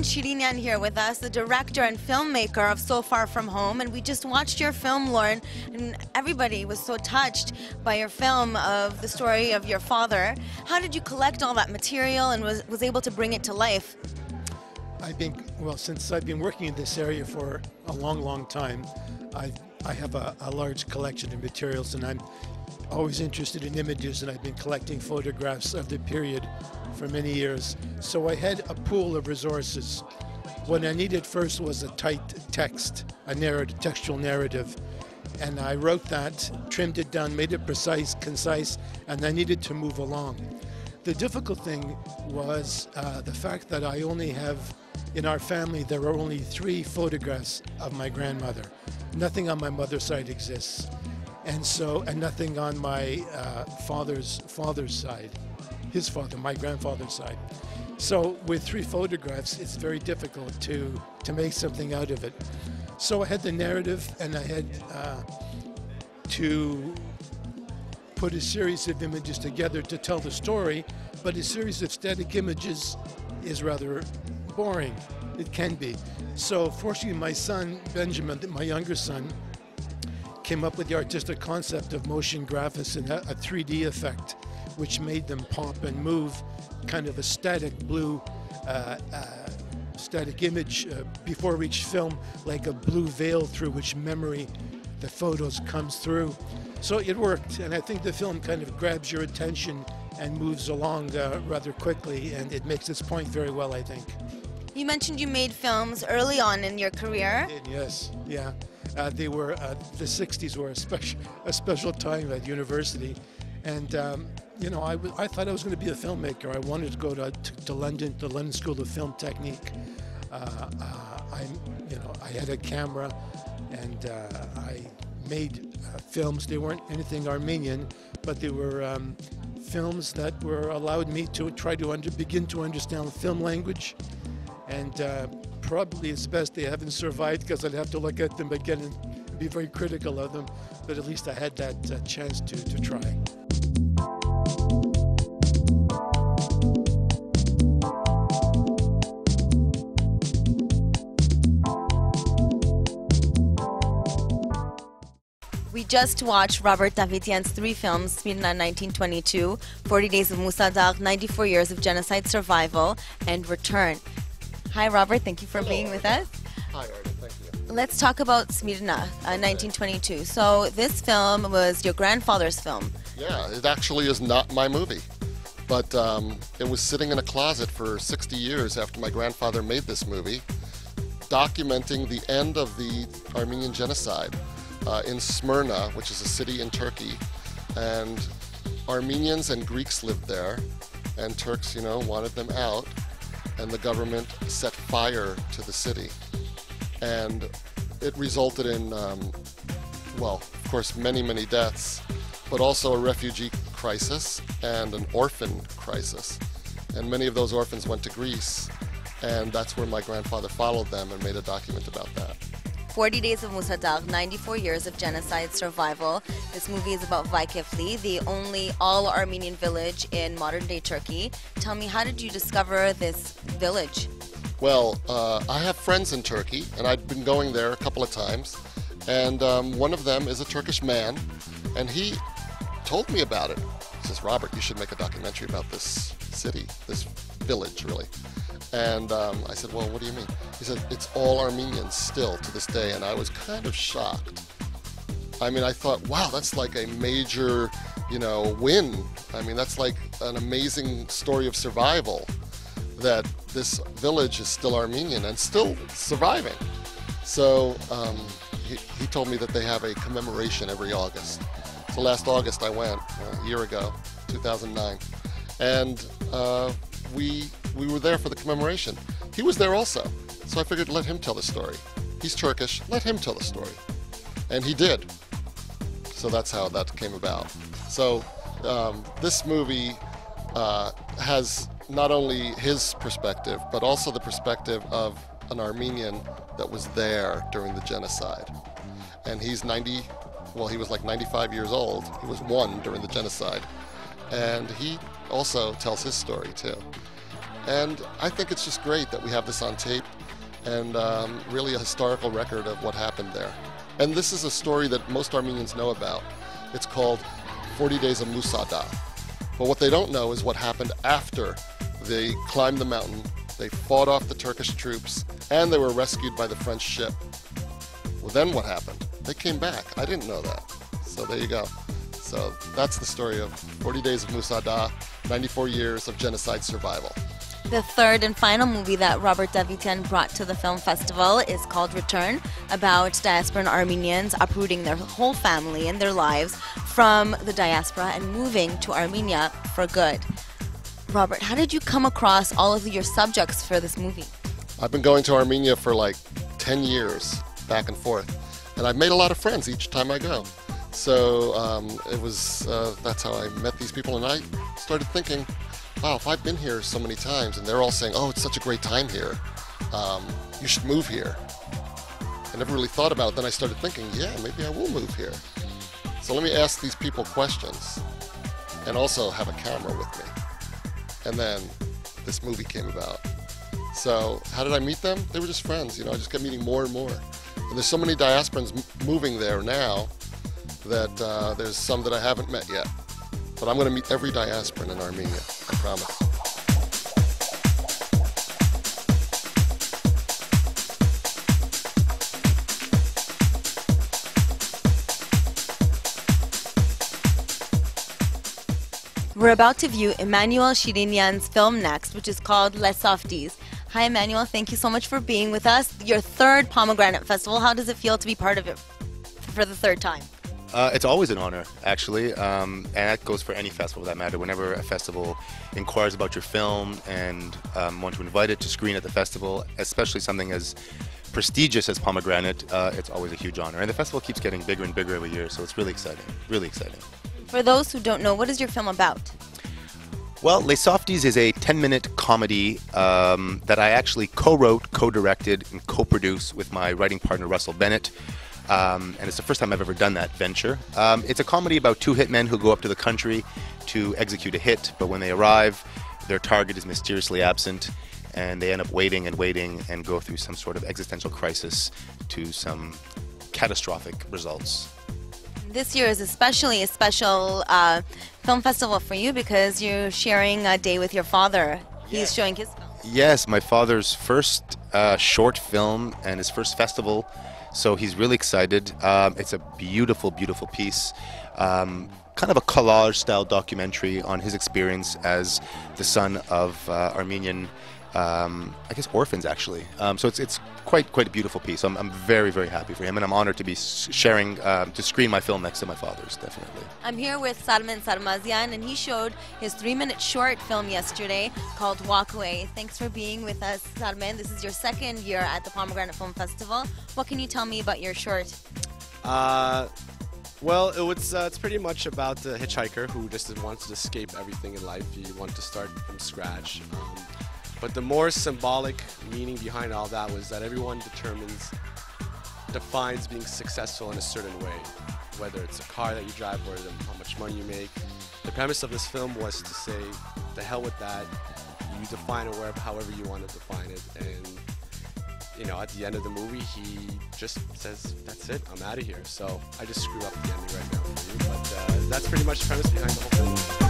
Shirinian here with us, the director and filmmaker of So Far From Home, and we just watched your film, Lorne, and everybody was so touched by your film of the story of your father. How did you collect all that material and was able to bring it to life? Since I've been working in this area for a long time, I have a large collection of materials, and I'm always interested in images, and I've been collecting photographs of the period for many years. So I had a pool of resources. What I needed first was a tight text, a narrative, textual narrative. And I wrote that, trimmed it down, made it precise, concise, and I needed to move along. The difficult thing was the fact that I only have, in our family, there are only 3 photographs of my grandmother. Nothing on my mother's side exists. And nothing on my father's side, his father, my grandfather's side. So with 3 photographs, it's very difficult to make something out of it. So I had the narrative, and I had to put a series of images together to tell the story, but a series of static images is rather boring. It can be. So fortunately, my son, Benjamin, my younger son, came up with the artistic concept of motion graphics and a 3D effect, which made them pop and move, kind of a static blue, static image before each film, like a blue veil through which memory, the photos comes through. So it worked, and I think the film kind of grabs your attention and moves along rather quickly, and it makes its point very well, I think. You mentioned you made films early on in your career. I did, yes, yeah. They were the 60s were a special time at university, and you know, I thought I was going to be a filmmaker. I wanted to go to London, the London School of Film Technique. I had a camera, and I made films. They weren't anything Armenian, but they were films that were allowed me to try to begin to understand film language. And probably it's best they haven't survived, because I'd have to look at them again and be very critical of them. But at least I had that chance to try. We just watched Robert Davidian's 3 films, SMYRNA 1922, 40 Days of MUSA, DAGH, 94 Years of Genocide Survival, and Return. Hi, Robert. Thank you for being with us. Hi, Artie. Thank you. Let's talk about SMYRNA 1922. So this film was your grandfather's film. Yeah, it actually is not my movie. But it was sitting in a closet for 60 years after my grandfather made this movie, documenting the end of the Armenian genocide in SMYRNA, which is a city in Turkey. And Armenians and Greeks lived there, and Turks, you know, wanted them out. And the government set fire to the city. And it resulted in, well, of course, many deaths, but also a refugee crisis and an orphan crisis. And many of those orphans went to Greece, and that's where my grandfather followed them and made a document about that. 40 Days of MUSA, DAGH, 94 Years of Genocide Survival. This movie is about VAKIFLI, the only all-Armenian village in modern-day Turkey. Tell me, how did you discover this village? Well, I have friends in Turkey, and I've been going there a couple of times. And one of them is a Turkish man, and he told me about it. He says, Robert, you should make a documentary about this city, this village, really. And I said, well, what do you mean? He said, it's all Armenians still to this day, and I was kind of shocked. I mean, I thought, wow, that's like a major, you know, win. I mean, that's like an amazing story of survival, that this village is still Armenian and still surviving. So he told me that they have a commemoration every August. So last August I went, a year ago, 2009, and we were there for the commemoration. He was there also, so I figured let him tell the story. He's Turkish, let him tell the story. And he did. So that's how that came about. So this movie has not only his perspective, but also the perspective of an Armenian that was there during the genocide. And he's he was like 95 years old. He was 1 during the genocide. And he also tells his story too. And I think it's just great that we have this on tape and really a historical record of what happened there. And this is a story that most Armenians know about. It's called 40 Days of MUSA. But what they don't know is what happened after they climbed the mountain, they fought off the Turkish troops, and they were rescued by the French ship. Well, then what happened? They came back. I didn't know that. So there you go. So that's the story of 40 Days of MUSA, 94 years of genocide survival. The third and final movie that Robert Davidian brought to the film festival is called Return, about diasporan Armenians uprooting their whole family and their lives from the diaspora and moving to Armenia for good. Robert, how did you come across all of your subjects for this movie? I've been going to Armenia for like 10 years, back and forth, and I've made a lot of friends each time I go. So that's how I met these people, and I started thinking, wow, if I've been here so many times and they're all saying, oh, it's such a great time here, you should move here. I never really thought about it. Then I started thinking, yeah, maybe I will move here. So let me ask these people questions and also have a camera with me. And then this movie came about. So how did I meet them? They were just friends. I just kept meeting more and more. And there's so many diasporans moving there now that there's some that I haven't met yet. But I'm going to meet every diasporan in Armenia, I promise. We're about to view Emmanuel Shirinian's film next, which is called Les SOFTIES. Hi, Emmanuel. Thank you so much for being with us. Your third Pomegranate Festival. How does it feel to be part of it for the third time? It's always an honor, actually, and that goes for any festival for that matter. Whenever a festival inquires about your film and want to invite it to screen at the festival, especially something as prestigious as Pomegranate, it's always a huge honor. And the festival keeps getting bigger and bigger every year, so it's really exciting, really exciting. For those who don't know, what is your film about? Well, Les SOFTIES is a 10-minute comedy that I actually co-wrote, co-directed, and co-produced with my writing partner, Russell Bennett. And it's the first time I've ever done that venture. It's a comedy about two hitmen who go up to the country to execute a hit, but when they arrive, their target is mysteriously absent, and they end up waiting and go through some sort of existential crisis to some catastrophic results. This year is especially a special film festival for you because you're sharing a day with your father. He's showing his film. Yes, my father's first short film and his first festival, so he's really excited. It's a beautiful, beautiful piece. Kind of a collage-style documentary on his experience as the son of Armenian, I guess, orphans, actually. So it's quite a beautiful piece. I'm very, very happy for him, and I'm honored to be sharing, to screen my film next to my father's, definitely. I'm here with Sarmen Sarmazian, and he showed his 3-minute short film yesterday called Walk Away. Thanks for being with us, Sarmen. This is your second year at the Pomegranate Film Festival. What can you tell me about your short? Well, it's pretty much about the hitchhiker who just wants to escape everything in life. He wanted to start from scratch. But the more symbolic meaning behind all that was that everyone defines being successful in a certain way, whether it's a car that you drive or how much money you make. The premise of this film was to say, the hell with that, you define it however you want to define it. And at the end of the movie, he just says, that's it, I'm out of here. So I just screw up the ending right now for you, but that's pretty much the premise behind the whole film.